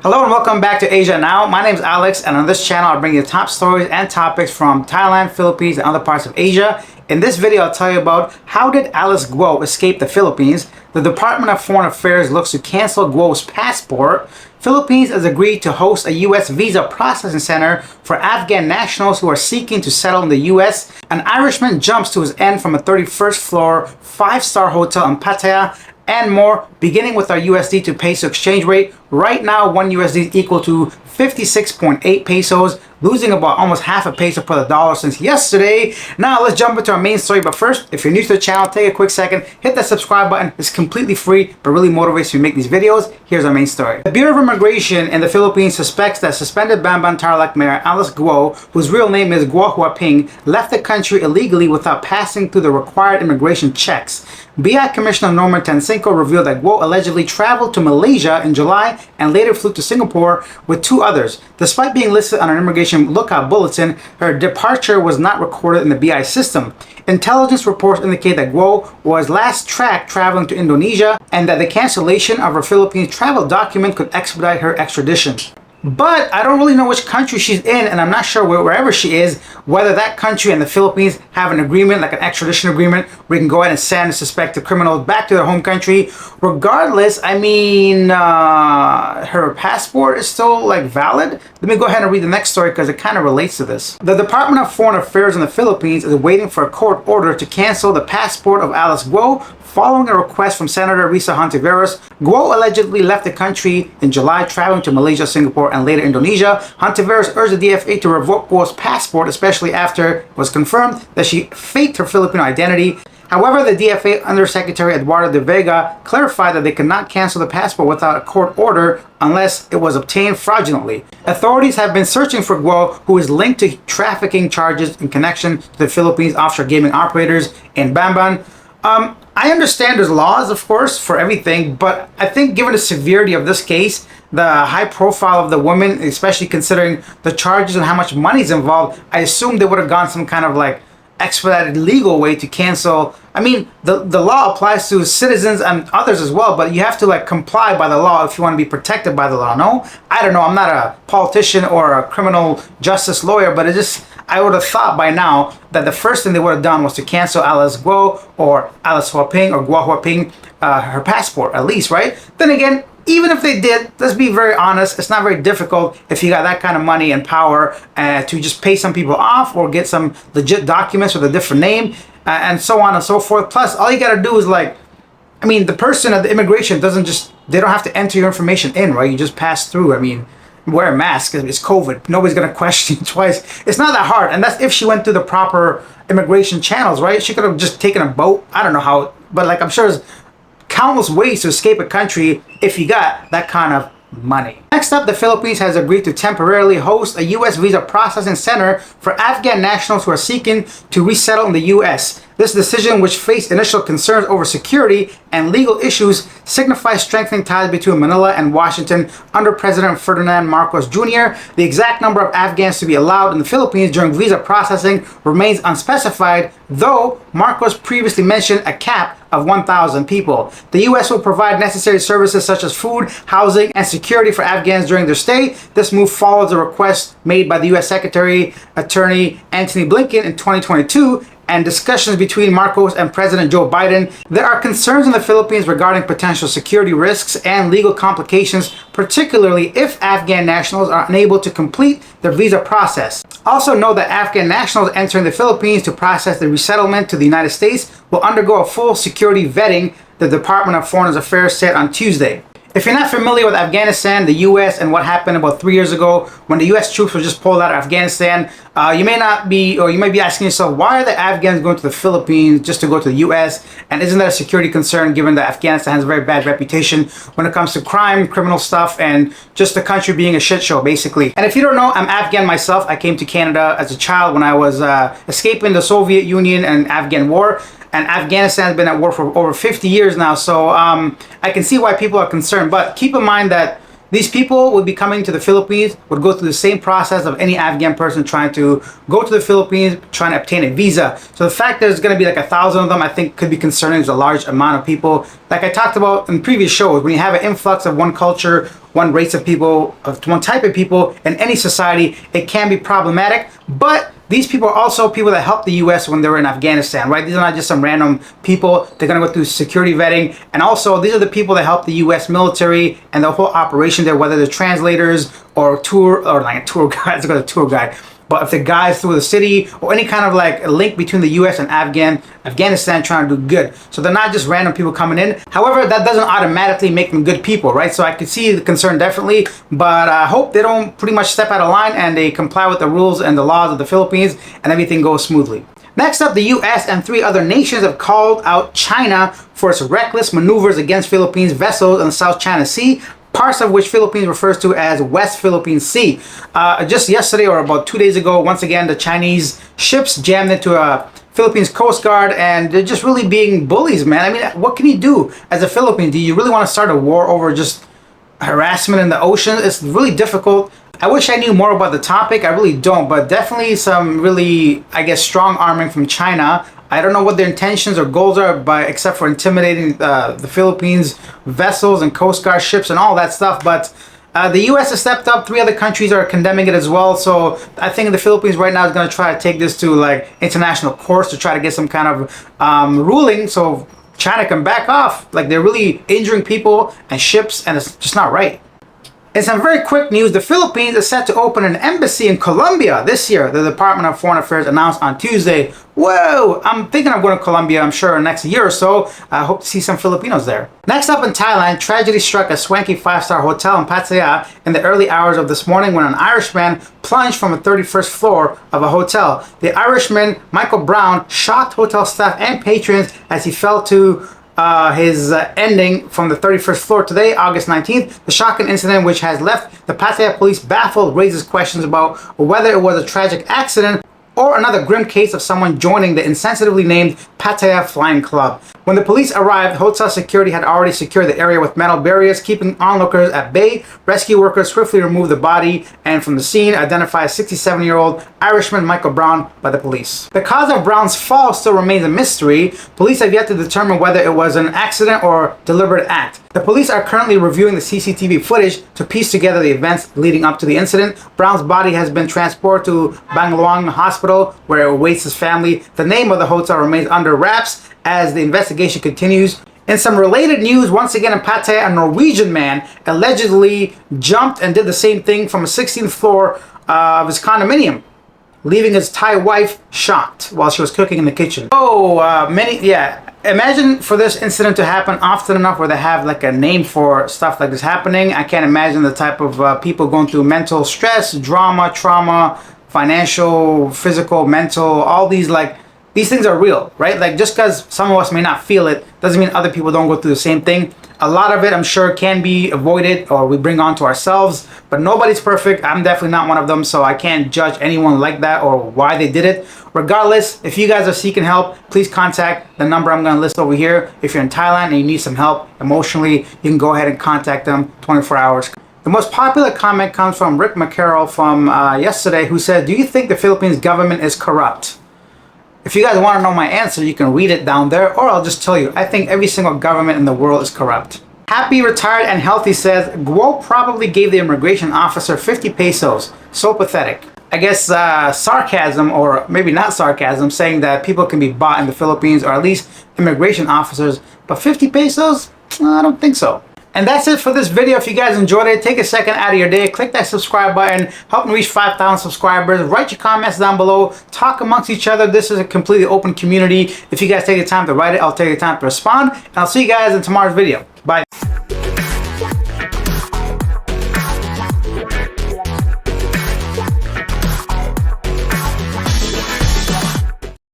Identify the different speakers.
Speaker 1: Hello and welcome back to Asia Now. My name is Alex, and on this channel I'll bring you top stories and topics from Thailand, Philippines, and other parts of Asia. In this video I'll tell you about how did Alice Guo escape the Philippines, the Department of Foreign Affairs looks to cancel Guo's passport, Philippines has agreed to host a U.S. visa processing center for Afghan nationals who are seeking to settle in the U.S., an Irishman jumps to his end from a 31st floor 5-star hotel in Pattaya, and more, beginning with our USD to peso exchange rate. Right now, 1 USD is equal to 56.8 pesos, losing about almost half a peso per the dollar since yesterday. Now, let's jump into our main story. But first, if you're new to the channel, take a quick second, hit that subscribe button. It's completely free, but really motivates you to make these videos. Here's our main story. The Bureau of Immigration in the Philippines suspects that suspended Bamban Tarlac Mayor Alice Guo, whose real name is Guo Huaping, left the country illegally without passing through the required immigration checks. BI Commissioner Norman Tansinko revealed that Guo allegedly traveled to Malaysia in July and later flew to Singapore with 2 others. Despite being listed on an immigration lookout bulletin, her departure was not recorded in the BI system. Intelligence reports indicate that Guo was last tracked traveling to Indonesia and that the cancellation of her Philippines travel document could expedite her extradition. But I don't really know which country she's in, and I'm not sure wherever she is, whether that country and the Philippines have an agreement, like an extradition agreement, where we can go ahead and send suspected criminals back to their home country. Regardless, I mean, her passport is still valid. Let me go ahead and read the next story because it kind of relates to this. The Department of Foreign Affairs in the Philippines is waiting for a court order to cancel the passport of Alice Guo following a request from Senator Risa Hontiveros. Guo allegedly left the country in July, traveling to Malaysia, Singapore, and later Indonesia. Hontiveros urged the DFA to revoke Guo's passport, especially after it was confirmed that she faked her Filipino identity. However, the DFA Undersecretary Eduardo de Vega clarified that they could not cancel the passport without a court order unless it was obtained fraudulently. Authorities have been searching for Guo, who is linked to trafficking charges in connection to the Philippines offshore gaming operators in Bamban. I understand there's laws, of course, for everything, but I think given the severity of this case, the high profile of the woman, especially considering the charges and how much money is involved, I assume they would have gone some kind of expedited legal way to cancel. I mean, the law applies to citizens and others as well, but you have to comply by the law if you want to be protected by the law. No, I don't know. I'm not a politician or a criminal justice lawyer, but I would have thought by now that the first thing they would have done was to cancel Alice Guo or Alice Huaping or Guo Huaping, her passport at least, right? Then again, even if they did, let's be very honest, it's not very difficult if you got that kind of money and power to just pay some people off or get some legit documents with a different name and so on and so forth. Plus, all you got to do is the person at the immigration they don't have to enter your information in, right? You just pass through. I mean, wear a mask, it's COVID. Nobody's going to question you twice. It's not that hard. And that's if she went through the proper immigration channels, right? She could have just taken a boat. I don't know how, but I'm sure there's countless ways to escape a country if you got that kind of money. Next up, the Philippines has agreed to temporarily host a U.S. visa processing center for Afghan nationals who are seeking to resettle in the U.S. This decision, which faced initial concerns over security and legal issues, signifies strengthening ties between Manila and Washington under President Ferdinand Marcos Jr. The exact number of Afghans to be allowed in the Philippines during visa processing remains unspecified, though Marcos previously mentioned a cap of 1,000 people. The U.S. will provide necessary services such as food, housing, and security for Afghans during their stay. This move follows a request made by the U.S. Secretary Attorney Antony Blinken in 2022 and discussions between Marcos and President Joe Biden. There are concerns in the Philippines regarding potential security risks and legal complications, particularly if Afghan nationals are unable to complete their visa process. Also know that Afghan nationals entering the Philippines to process the resettlement to the United States will undergo a full security vetting, the Department of Foreign Affairs said on Tuesday. If you're not familiar with Afghanistan, the U.S., and what happened about 3 years ago when the U.S. troops were just pulled out of Afghanistan, you might be asking yourself, why are the Afghans going to the Philippines just to go to the U.S.? And isn't that a security concern given that Afghanistan has a very bad reputation when it comes to crime, criminal stuff, and just the country being a shit show, basically? And if you don't know, I'm Afghan myself. I came to Canada as a child when I was escaping the Soviet Union and Afghan war. And Afghanistan has been at war for over 50 years now, so I can see why people are concerned. But keep in mind that these people would be coming to the Philippines, would go through the same process of any Afghan person trying to go to the Philippines, trying to obtain a visa. So the fact there's going to be 1,000 of them, I think could be concerning. There's a large amount of people. Like I talked about in previous shows, when you have an influx of one culture one race of people, one type of people in any society, it can be problematic. But these people are also people that helped the U.S. when they were in Afghanistan, right? These are not just some random people. They're going to go through security vetting. And also, these are the people that helped the U.S. military and the whole operation there, whether they're translators or like a tour guide, a tour guide. But if the guys through the city or any kind of like a link between the U.S. and Afghanistan trying to do good. So they're not just random people coming in. However, that doesn't automatically make them good people, right? So I could see the concern definitely, but I hope they don't pretty much step out of line and they comply with the rules and the laws of the Philippines and everything goes smoothly. Next up, the U.S. and 3 other nations have called out China for its reckless maneuvers against Philippines vessels in the South China Sea, parts of which Philippines refers to as West Philippine Sea. Just yesterday or about 2 days ago, once again, the Chinese ships jammed into a Philippines Coast Guard, and they're just really being bullies, man. I mean, what can you do as a Philippine? Do you really want to start a war over just harassment in the ocean? It's really difficult. I wish I knew more about the topic. I really don't, but definitely some really, I guess, strong arming from China. I don't know what their intentions or goals are, but except for intimidating the Philippines vessels and Coast Guard ships and all that stuff. But the U.S. has stepped up. 3 other countries are condemning it as well. So I think the Philippines right now is going to try to take this to like international courts to try to get some kind of ruling so China can back off. Like, they're really injuring people and ships, and it's just not right. In some very quick news, the Philippines is set to open an embassy in Colombia this year, the Department of Foreign Affairs announced on Tuesday. Whoa! I'm thinking of going to Colombia, I'm sure, next year or so. I hope to see some Filipinos there. Next up in Thailand, tragedy struck a swanky 5-star hotel in Pattaya in the early hours of this morning when an Irishman plunged from a 31st floor of a hotel. The Irishman, Michael Brown, shocked hotel staff and patrons as he fell to his ending from the 31st floor today, August 19th. The shocking incident, which has left the Pattaya police baffled, raises questions about whether it was a tragic accident or another grim case of someone joining the insensitively named Pattaya Flying Club. When the police arrived, hotel security had already secured the area with metal barriers, keeping onlookers at bay. Rescue workers swiftly removed the body and from the scene identified 67-year-old Irishman Michael Brown by the police. The cause of Brown's fall still remains a mystery. Police have yet to determine whether it was an accident or deliberate act. The police are currently reviewing the CCTV footage to piece together the events leading up to the incident. Brown's body has been transported to Bangladesh Hospital, where it awaits his family. The name of the hotel remains under wraps as the investigation continues. In some related news, once again in Pattaya, a Norwegian man allegedly jumped and did the same thing from a 16th floor of his condominium, leaving his Thai wife shocked while she was cooking in the kitchen. Imagine for this incident to happen often enough where they have like a name for stuff like this happening. I can't imagine the type of people going through mental stress, drama, trauma, financial, physical, mental, all these these things are real, right? Like, just because some of us may not feel it doesn't mean other people don't go through the same thing. A lot of it, I'm sure, can be avoided or we bring on to ourselves, but nobody's perfect. I'm definitely not one of them, so I can't judge anyone like that or why they did it. Regardless, if you guys are seeking help, please contact the number I'm going to list over here. If you're in Thailand and you need some help emotionally, you can go ahead and contact them 24 hours. The most popular comment comes from Rick McCarroll from yesterday, who said, "Do you think the Philippines government is corrupt?" If you guys want to know my answer, you can read it down there, or I'll just tell you. I think every single government in the world is corrupt. Happy, Retired, and Healthy says, Guo probably gave the immigration officer 50 pesos. So pathetic. I guess sarcasm, or maybe not sarcasm, saying that people can be bought in the Philippines, or at least immigration officers. But 50 pesos? I don't think so. And that's it for this video. If you guys enjoyed it, take a second out of your day, click that subscribe button, help me reach 5,000 subscribers, write your comments down below, talk amongst each other. This is a completely open community. If you guys take the time to write it, I'll take the time to respond, and I'll see you guys in tomorrow's video. Bye.